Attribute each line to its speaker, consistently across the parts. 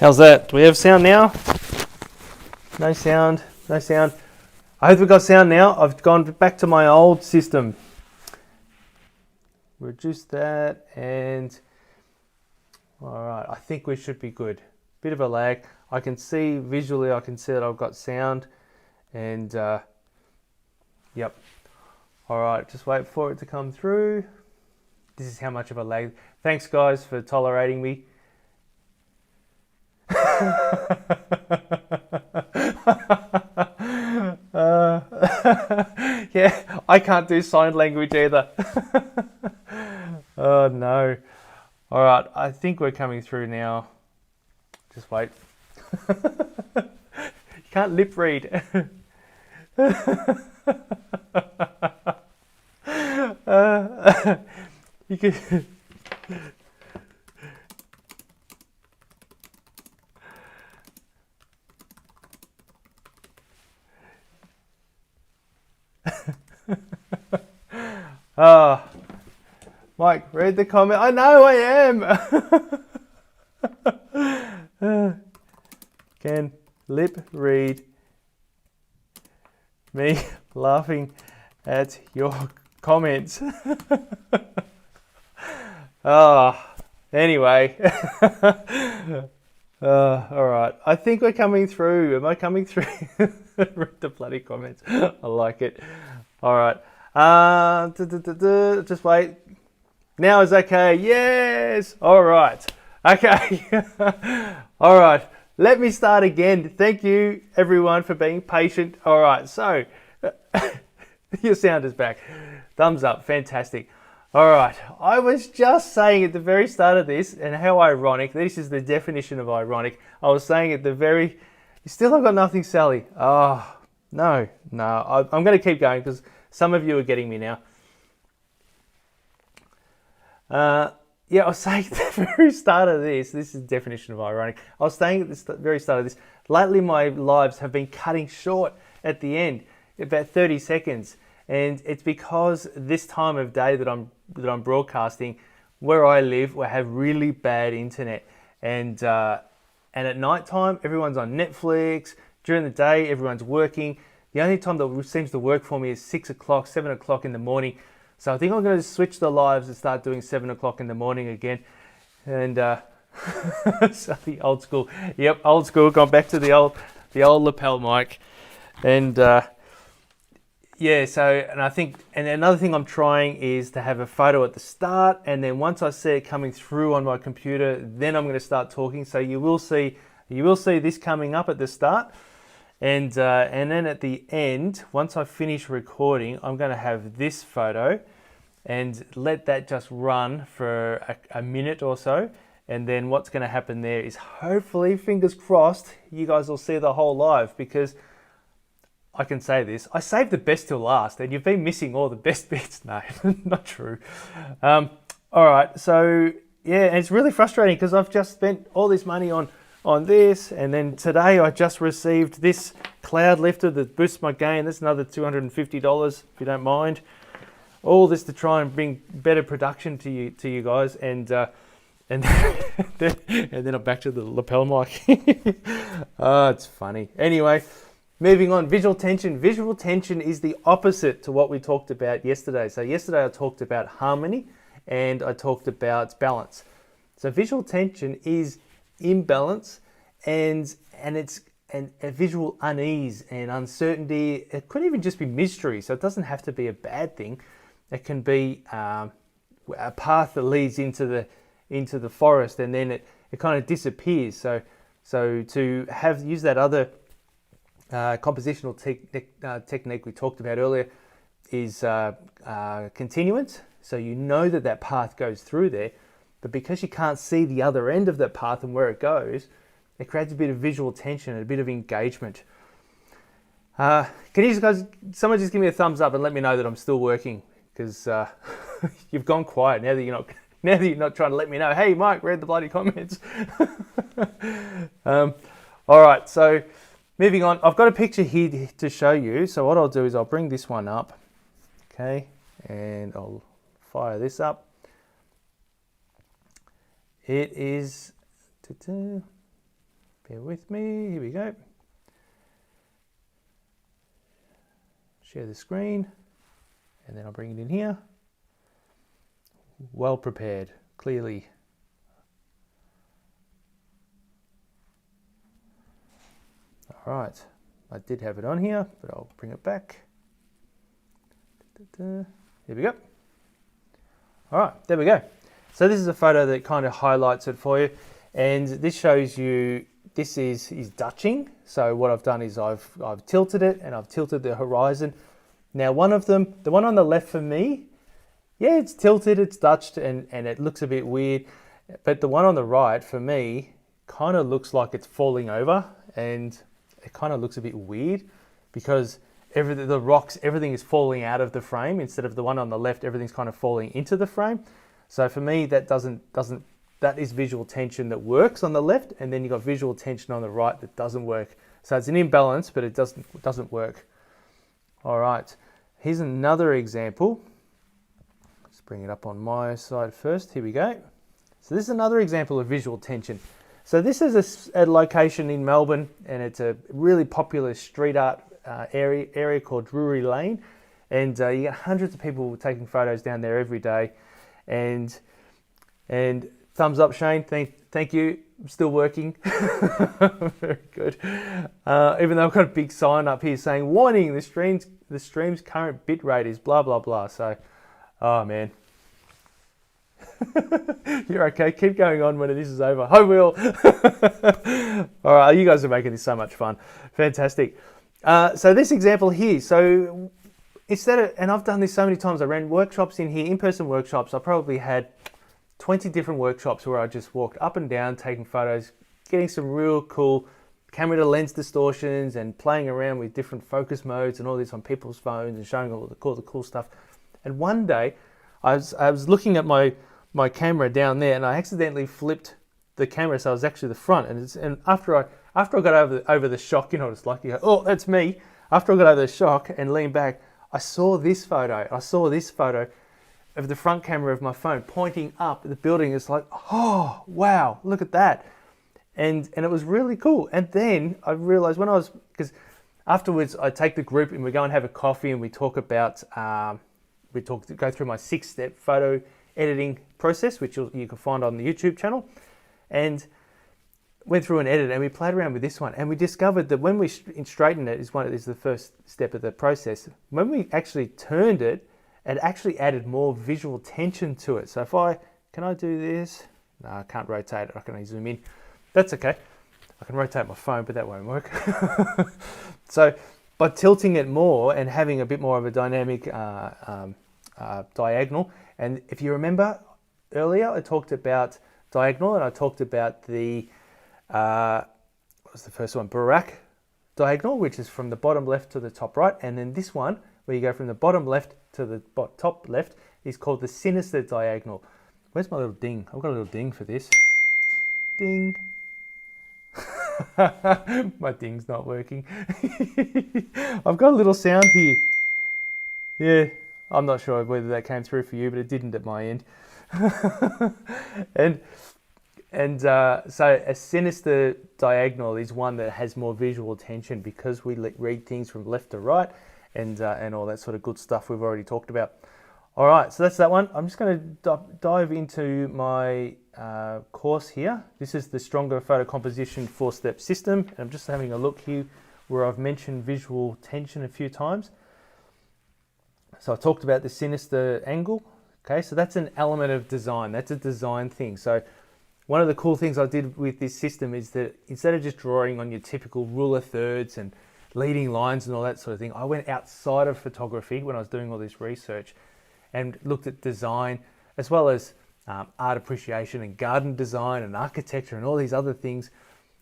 Speaker 1: How's that? Do we have sound now? No sound, no sound. I hope we've got sound now. I've gone back to my old system. Reduce that and... Alright, I think we should be good. Bit of a lag. I can see visually, I can see that I've got sound. And, yep. Alright, just wait for it to come through. This is how much of a lag. Thanks guys for tolerating me. Yeah, I can't do sign language either. Oh no. All right, I think we're coming through now. Just wait. You can't lip read. You could. Ah, Mike, read the comment. I know I am. Can lip read me laughing at your comments. Anyway. All right. I think we're coming through. Am I coming through? Read the bloody comments. I like it. All right. Just wait. Now is okay. Yes. All right. Okay. All right. Let me start again. Thank you, everyone, for being patient. All right. So, your sound is back. Thumbs up. Fantastic. All right. I was just saying at the very start of this, and how ironic. This is the definition of ironic. I was saying at the very... You still have got nothing, Sally. Oh, no. I'm going to keep going because some of you are getting me now. Yeah, I was saying at the very start of this is the definition of ironic. I was saying at the very start of this, lately my lives have been cutting short at the end, about 30 seconds. And it's because this time of day that I'm broadcasting, where I live, we have really bad internet. And at night time, everyone's on Netflix. During the day, everyone's working. The only time that seems to work for me is 6 o'clock, 7 o'clock in the morning. So I think I'm going to switch the lives and start doing 7 o'clock in the morning again. And so the old school. Yep, old school. Gone back to the old lapel mic. And yeah, so, and I think, and another thing I'm trying is to have a photo at the start. And then once I see it coming through on my computer, then I'm going to start talking. So you will see this coming up at the start. And then at the end, once I finish recording, I'm going to have this photo and let that just run for a minute or so. And then what's going to happen there is hopefully, fingers crossed, you guys will see the whole live, because I can say this, I saved the best till last and you've been missing all the best bits. No, not true. All right, so yeah, and it's really frustrating because I've just spent all this money on this, and then today I just received this cloud lifter that boosts my gain. That's another $250 if you don't mind. All this to try and bring better production to you guys, and then I'm back to the lapel mic. Oh, it's funny. Anyway, moving on. Visual tension. Visual tension is the opposite to what we talked about yesterday. So yesterday I talked about harmony and I talked about balance. So visual tension is imbalance and it's a visual unease and uncertainty. It could even just be mystery, so it doesn't have to be a bad thing. It can be a path that leads into the forest and then it kind of disappears. So to use that other compositional technique we talked about earlier is continuance. So you know that path goes through there, but because you can't see the other end of that path and where it goes, it creates a bit of visual tension and a bit of engagement. Can you guys, someone just give me a thumbs up and let me know that I'm still working, because you've gone quiet now that you're not trying to let me know. Hey, Mike, read the bloody comments. All right, so moving on. I've got a picture here to show you. So what I'll do is I'll bring this one up, okay, and I'll fire this up. It is, Bear with me, here we go. Share the screen, and then I'll bring it in here. Well prepared, clearly. All right, I did have it on here, but I'll bring it back. Here we go. All right, there we go. So this is a photo that kind of highlights it for you. And this shows you, this is Dutching. So what I've done is I've tilted it, and I've tilted the horizon. Now one of them, the one on the left for me, yeah, it's tilted, it's Dutched, and it looks a bit weird. But the one on the right for me kind of looks like it's falling over, and it kind of looks a bit weird because the rocks, everything is falling out of the frame instead of the one on the left, everything's kind of falling into the frame. So for me, that is visual tension that works on the left, and then you've got visual tension on the right that doesn't work. So it's an imbalance, but it doesn't work. All right, here's another example. Let's bring it up on my side first. Here we go. So this is another example of visual tension. So this is a location in Melbourne, and it's a really popular street art area called Drury Lane, and you get hundreds of people taking photos down there every day. And thumbs up, Shane. Thank you. I'm still working. Very good. Even though I've got a big sign up here saying warning: the stream's current bit rate is blah blah blah. So, oh man. You're okay. Keep going on when this is over. I will. All right, you guys are making this so much fun. Fantastic. So this example here. So and I've done this so many times. I ran workshops in here, in-person workshops. I probably had 20 different workshops where I just walked up and down, taking photos, getting some real cool camera to lens distortions and playing around with different focus modes and all this on people's phones and showing all the cool stuff. And one day I was looking at my camera down there, and I accidentally flipped the camera, so I was actually the front. And after I got over the shock, you know what it's like, you go, oh, that's me. After I got over the shock and leaned back, I saw this photo. Of the front camera of my phone pointing up at the building. It's like, oh, wow, look at that. And it was really cool. And then I realized because afterwards I take the group and we go and have a coffee, and we talk about, go through my 6-step photo editing process, which you can find on the YouTube channel. And went through and edited, and we played around with this one, and we discovered that when we straighten it is the first step of the process. When we actually turned it, it actually added more visual tension to it. So can I do this? No, I can't rotate it. I can only zoom in. That's okay. I can rotate my phone, but that won't work. So by tilting it more and having a bit more of a dynamic diagonal, and if you remember earlier, I talked about diagonal, and I talked about the what was the first one? Barak diagonal, which is from the bottom left to the top right, and then this one, where you go from the bottom left to the top left, is called the Sinister Diagonal. Where's my little ding? I've got a little ding for this. Ding. My ding's not working. I've got a little sound here. Yeah, I'm not sure whether that came through for you, but it didn't at my end. So a sinister diagonal is one that has more visual tension because we read things from left to right, and all that sort of good stuff we've already talked about. All right, so that's that one. I'm just going to dive into my course here. This is the Stronger Photo Composition 4-step system, and I'm just having a look here where I've mentioned visual tension a few times. So I talked about the Sinister Angle. Okay, so that's an element of design. That's a design thing. So one of the cool things I did with this system is that instead of just drawing on your typical rule of thirds and leading lines and all that sort of thing, I went outside of photography when I was doing all this research and looked at design, as well as art appreciation and garden design and architecture and all these other things.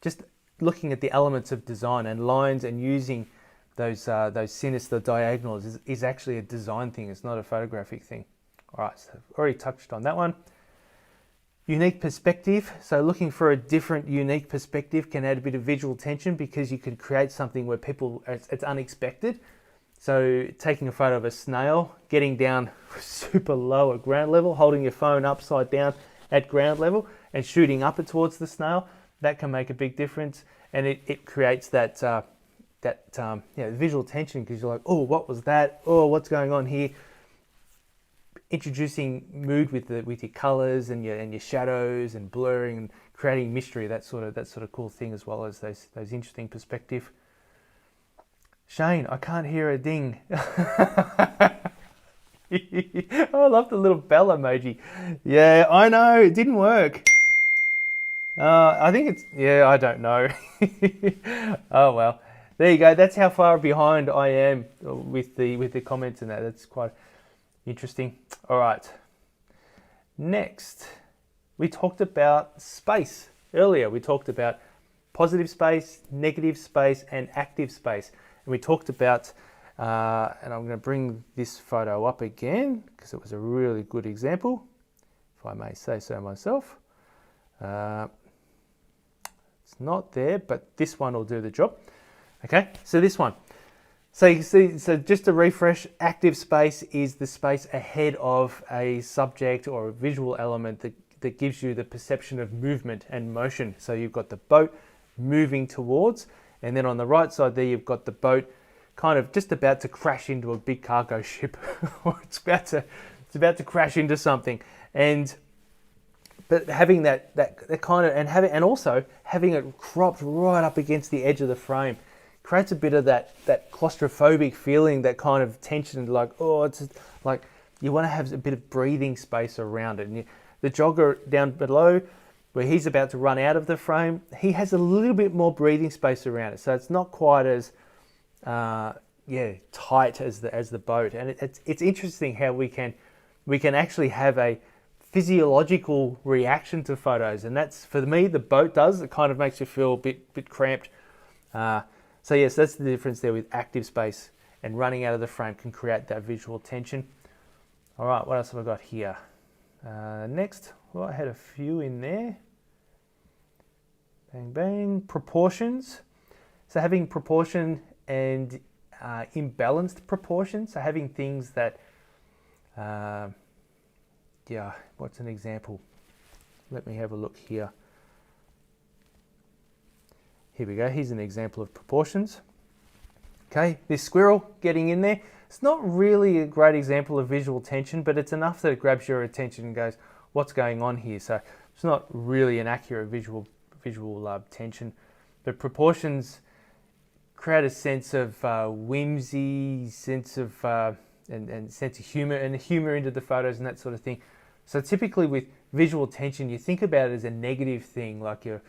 Speaker 1: Just looking at the elements of design and lines and using those sinister diagonals is actually a design thing. It's not a photographic thing. All right, so I've already touched on that one. Unique perspective. So looking for a different, unique perspective can add a bit of visual tension because you can create something where it's unexpected. So taking a photo of a snail, getting down super low at ground level, holding your phone upside down at ground level and shooting up towards the snail. that can make a big difference, and it creates that visual tension, because you're like, oh, what was that? Oh, what's going on here? Introducing mood with your colors and your shadows and blurring and creating mystery, that sort of cool thing, as well as those interesting perspective. Shane, I can't hear a ding. Oh, I love the little bell emoji. Yeah, I know, it didn't work. I think it's, I don't know. Oh well, there you go. That's how far behind I am with the comments and that. That's quite interesting. All right. Next, we talked about space earlier. We talked about positive space, negative space, and active space. And we talked about, and I'm going to bring this photo up again because it was a really good example, if I may say so myself. It's not there, but this one will do the job. Okay, so this one. So you can see, so just to refresh, active space is the space ahead of a subject or a visual element that gives you the perception of movement and motion. So you've got the boat moving towards, and then on the right side there you've got the boat kind of just about to crash into a big cargo ship, or it's about to crash into something. But having that kind of, and also having it cropped right up against the edge of the frame creates a bit of that claustrophobic feeling, that kind of tension, like, oh, it's like you want to have a bit of breathing space around it. And the jogger down below, where he's about to run out of the frame, he has a little bit more breathing space around it, so it's not quite as tight as the boat. And it's interesting how we can actually have a physiological reaction to photos, and that's, for me, the boat does. It kind of makes you feel a bit cramped. So yes, that's the difference there with active space, and running out of the frame can create that visual tension. All right, what else have I got here? Next, well, I had a few in there. Bang, bang. Proportions. So having proportion and imbalanced proportion. So having things that, what's an example? Let me have a look here. Here we go, here's an example of proportions. Okay, this squirrel getting in there. It's not really a great example of visual tension, but it's enough that it grabs your attention and goes, what's going on here? So it's not really an accurate visual tension, but proportions create a sense of whimsy, sense of and sense of humor, and humor into the photos and that sort of thing. So typically with visual tension, you think about it as a negative thing, like you're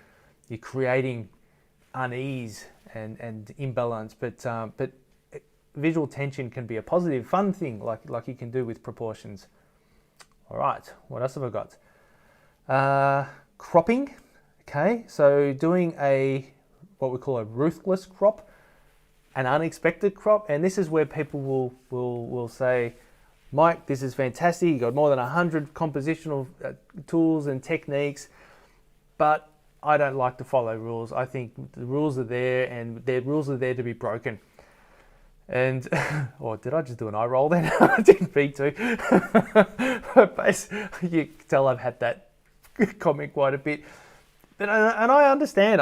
Speaker 1: creating unease and imbalance, but visual tension can be a positive, fun thing, like you can do with proportions. All right, what else have I got? Cropping. Okay, so doing what we call a ruthless crop, an unexpected crop, and this is where people will say, Mike, this is fantastic. You got more than 100 compositional tools and techniques, but I don't like to follow rules. I think the rules are there, and the rules are there to be broken. And, or did I just do an eye roll then? I didn't mean to. But basically, you can tell I've had that comment quite a bit. But, and I understand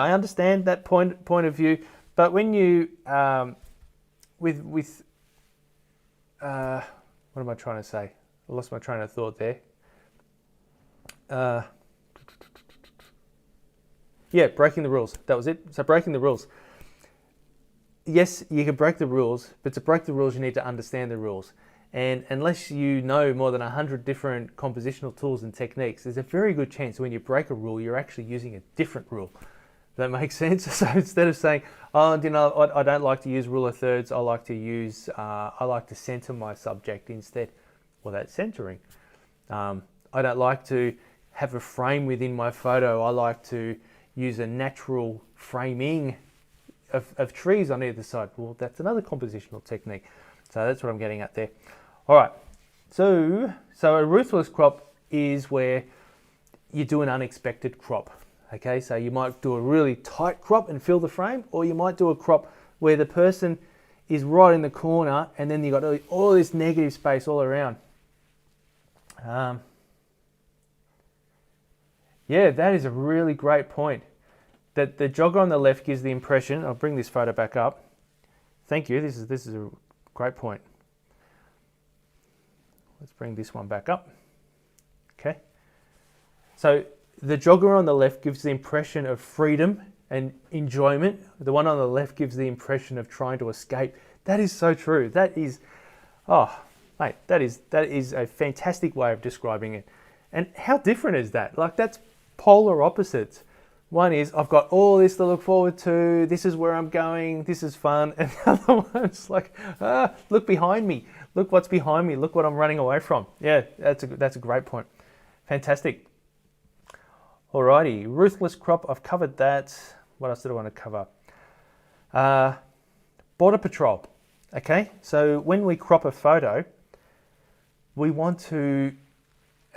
Speaker 1: that point of view. But when you, what am I trying to say? I lost my train of thought there. Breaking the rules. That was it. So breaking the rules. Yes, you can break the rules, but to break the rules, you need to understand the rules. And unless you know more than 100 different compositional tools and techniques, there's a very good chance when you break a rule, you're actually using a different rule. That makes sense? So instead of saying, oh, I don't like to use rule of thirds, I like to center my subject instead. Well, that's centering. I don't like to have a frame within my photo. I like to use a natural framing of trees on either side. Well, that's another compositional technique. So that's what I'm getting at there. All right. So a ruthless crop is where you do an unexpected crop. Okay, so you might do a really tight crop and fill the frame, or you might do a crop where the person is right in the corner, and then you've got all this negative space all around. That is a really great point. that the jogger on the left gives the impression, I'll bring this photo back up. Thank you, this is a great point. Let's bring this one back up. Okay. So the jogger on the left gives the impression of freedom and enjoyment. The one on the left gives the impression of trying to escape. That is so true. That is, oh, mate, that is a fantastic way of describing it. And how different is that? Like, that's polar opposites. One is, I've got all this to look forward to, this is where I'm going, this is fun. And the other one's like, look behind me, look what's behind me, look what I'm running away from. Yeah, that's a great point. Fantastic. Alrighty, Ruthless Crop, I've covered that. What else did I want to cover? Border Patrol. Okay, so when we crop a photo, we want to,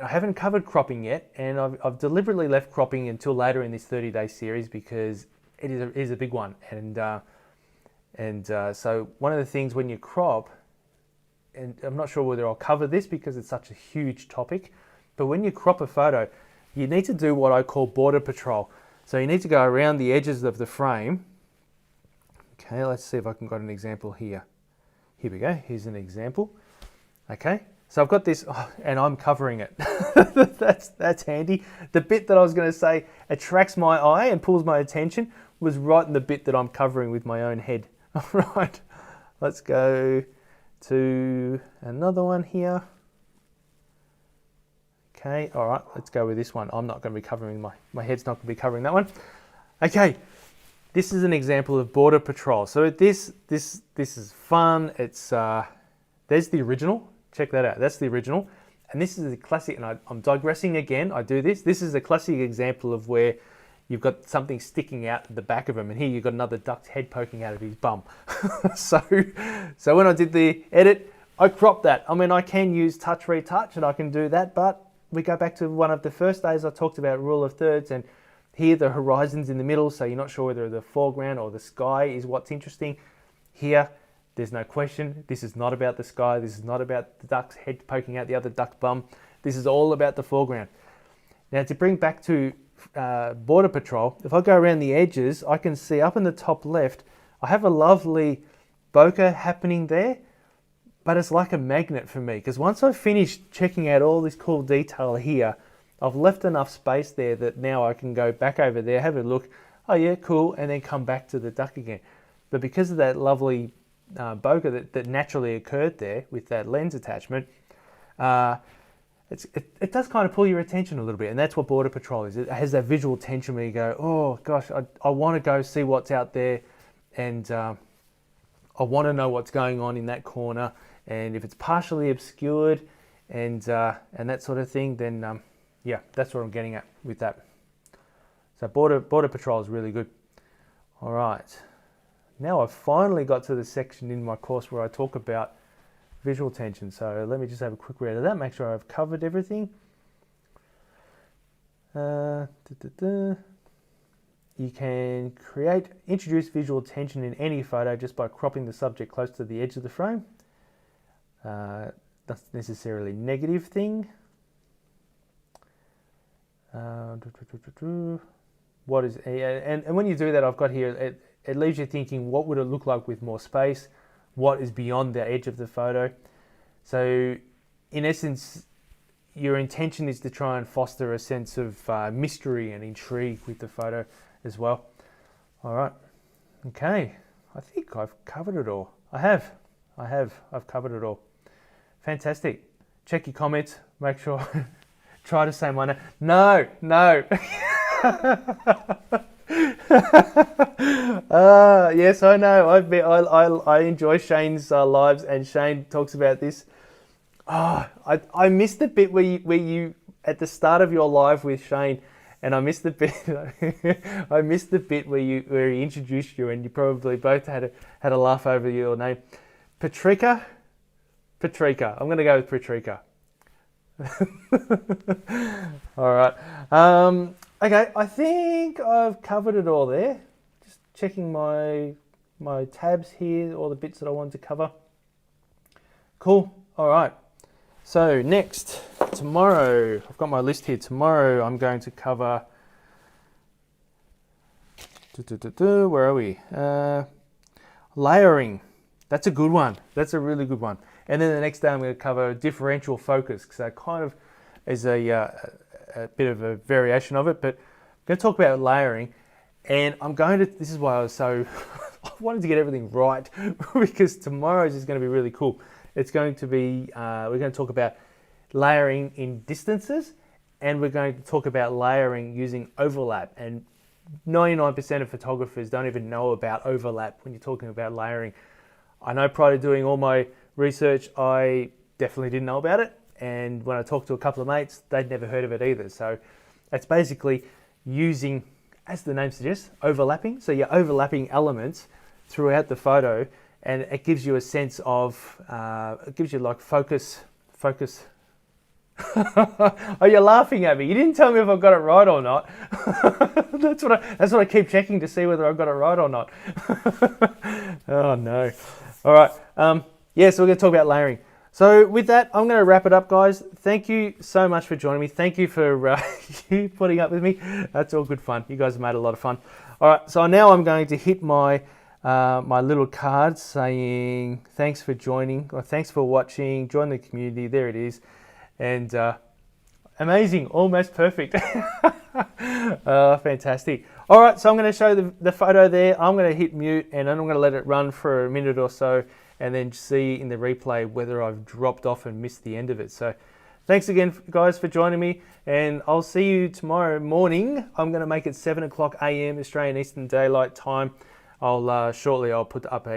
Speaker 1: I haven't covered cropping yet, and I've deliberately left cropping until later in this 30-day series because it is a big one. And so one of the things when you crop, and I'm not sure whether I'll cover this because it's such a huge topic, but when you crop a photo, you need to do what I call border patrol. So you need to go around the edges of the frame. Okay, let's see if I can get an example here. Here we go, here's an example. Okay. So I've got this, and I'm covering it. that's handy. The bit that I was going to say attracts my eye and pulls my attention was right in the bit that I'm covering with my own head. All right, let's go to another one here. Okay, all right, let's go with this one. I'm not going to be covering, my head's not going to be covering that one. Okay, this is an example of border patrol. So this is fun. It's there's the original. Check that out, that's the original. And this is a classic, and I'm digressing again, I do this. This is a classic example of where you've got something sticking out at the back of him, and here you've got another duck's head poking out of his bum. So when I did the edit, I cropped that. I mean, I can use touch retouch, and I can do that, but we go back to one of the first days I talked about rule of thirds, and here the horizon's in the middle, so you're not sure whether the foreground or the sky is what's interesting. Here, there's no question, this is not about the sky, this is not about the duck's head poking out the other duck's bum, this is all about the foreground. Now to bring back to border patrol, if I go around the edges, I can see up in the top left, I have a lovely bokeh happening there, but it's like a magnet for me, because once I've finished checking out all this cool detail here, I've left enough space there that now I can go back over there, have a look, oh yeah, cool, and then come back to the duck again. But because of that lovely bokeh that naturally occurred there with that lens attachment, it does kind of pull your attention a little bit, and that's what border patrol is. It has that visual tension where you go, oh gosh, I want to go see what's out there, and I want to know what's going on in that corner, and if it's partially obscured and that sort of thing, then yeah, that's what I'm getting at with that. So border patrol is really good. All right. Now I've finally got to the section in my course where I talk about visual tension. So let me just have a quick read of that, make sure I've covered everything. You can introduce visual tension in any photo just by cropping the subject close to the edge of the frame. Not necessarily a negative thing. What is, and when you do that, I've got here, it leaves you thinking, what would it look like with more space? What is beyond the edge of the photo? So in essence, your intention is to try and foster a sense of mystery and intrigue with the photo as well. All right, okay, I think I've covered it all. I've covered it all. Fantastic. Check your comments, make sure, try to say my name. No. Yes, I know. I enjoy Shane's lives, and Shane talks about this. I missed the bit where you at the start of your live with Shane, and I missed the bit. I missed the bit where he introduced you, and you probably both had a laugh over your name, Patrika. I'm going to go with Patrika. All right. Okay, I think I've covered it all there. Just checking my tabs here, all the bits that I wanted to cover. Cool. All right. So next, tomorrow, I've got my list here. Tomorrow I'm going to cover Where are we? Layering. That's a good one. That's a really good one. And then the next day I'm going to cover differential focus, because that kind of is a bit of a variation of it. But I'm going to talk about layering, and this is why I was so, I wanted to get everything right, because tomorrow's is going to be really cool. It's going to be, we're going to talk about layering in distances, and we're going to talk about layering using overlap. And 99% of photographers don't even know about overlap when you're talking about layering. I know prior to doing all my research, I definitely didn't know about it. And when I talked to a couple of mates, they'd never heard of it either. So it's basically using, as the name suggests, overlapping. So you're overlapping elements throughout the photo, and it gives you a sense of, it gives you like focus. Oh, you're laughing at me. You didn't tell me if I got it right or not. That's what I keep checking to see whether I got it right or not. Oh no. All right. Yeah, so we're going to talk about layering. So with that, I'm going to wrap it up, guys. Thank you so much for joining me. Thank you for you putting up with me. That's all good fun. You guys have made a lot of fun. All right. So now I'm going to hit my my little card saying thanks for joining, or thanks for watching. Join the community. There it is. And amazing, almost perfect. Fantastic. All right, so I'm going to show the photo there. I'm going to hit mute, and then I'm going to let it run for a minute or so, and then see in the replay whether I've dropped off and missed the end of it. So thanks again, guys, for joining me, and I'll see you tomorrow morning. I'm going to make it 7 o'clock a.m. Australian Eastern Daylight Time. I'll shortly I'll put up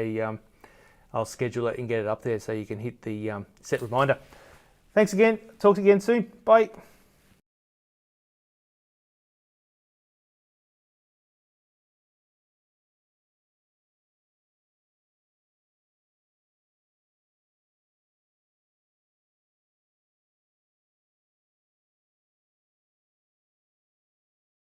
Speaker 1: I'll schedule it and get it up there so you can hit the set reminder. Thanks again. Talk to you again soon. Bye.